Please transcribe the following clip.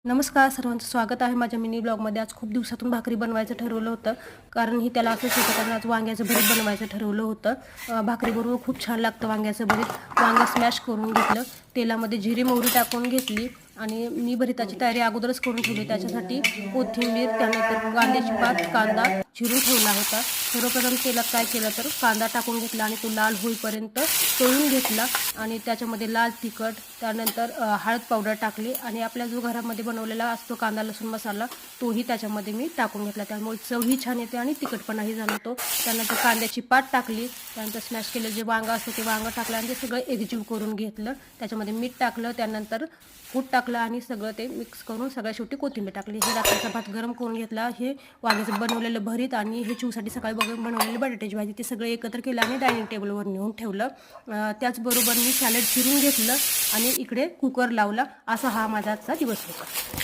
नमस्कार सर्वांचं स्वागत आहे माझ्या मिनी ब्लॉगमध्ये. आज खूप दिवसातून भाकरी बनवायचं ठरवलं होतं, कारण ही त्याला असंच होतं, कारण आज वांग्याचं भरीत बनवायचं ठरवलं होतं. भाकरीबरोबर खूप छान लागतं वांग्याचं भरीत. वांगं स्मॅश करून घेतलं, तेलामध्ये जिरे मोहरी टाकून घेतली आणि मी भरिताची तयारी अगोदरच करून ठेवली. त्याच्यासाठी कोथिंबीर, त्यानंतर कांद्याची पात, कांदा चिरून ठेवला होता. सर्वप्रथम तेलात काय केलं तर कांदा टाकून घेतला आणि तो लाल होईपर्यंत तळून घेतला आणि त्याच्यामध्ये लाल तिखट, त्यानंतर हळद पावडर टाकली आणि आपल्या जो घरामध्ये बनवलेला असतो कांदा लसूण मसाला तोही त्याच्यामध्ये मी टाकून घेतला. त्यामुळे चवही छान येते आणि तिखटपणाही जाणवतो. त्यानंतर कांद्याची पात टाकली, त्यानंतर स्मॅश केलेलं जे वांगं असतं ते वांगं टाकलं आणि ते सगळं एकजीव करून घेतलं. त्याच्यामध्ये मीठ टाकलं, त्यानंतर कूट टाकलं आणि सगळं ते मिक्स करून सगळ्या शेवटी कोथिंबीर टाकली. हे रात्रीचा भात गरम करून घेतला. हे वांग्याचं बनवलेलं भरीत आणि हे चिवसाठी सकाळी बनवलेली बटाट्याची भाजी ते सगळं एकत्र केलं आणि डायनिंग टेबलवर नेऊन ठेवलं. त्याचबरोबर मी सॅलड चिरून घेतलं आणि इकडे कुकर लावला. असा हा माझा आजचा दिवस होता.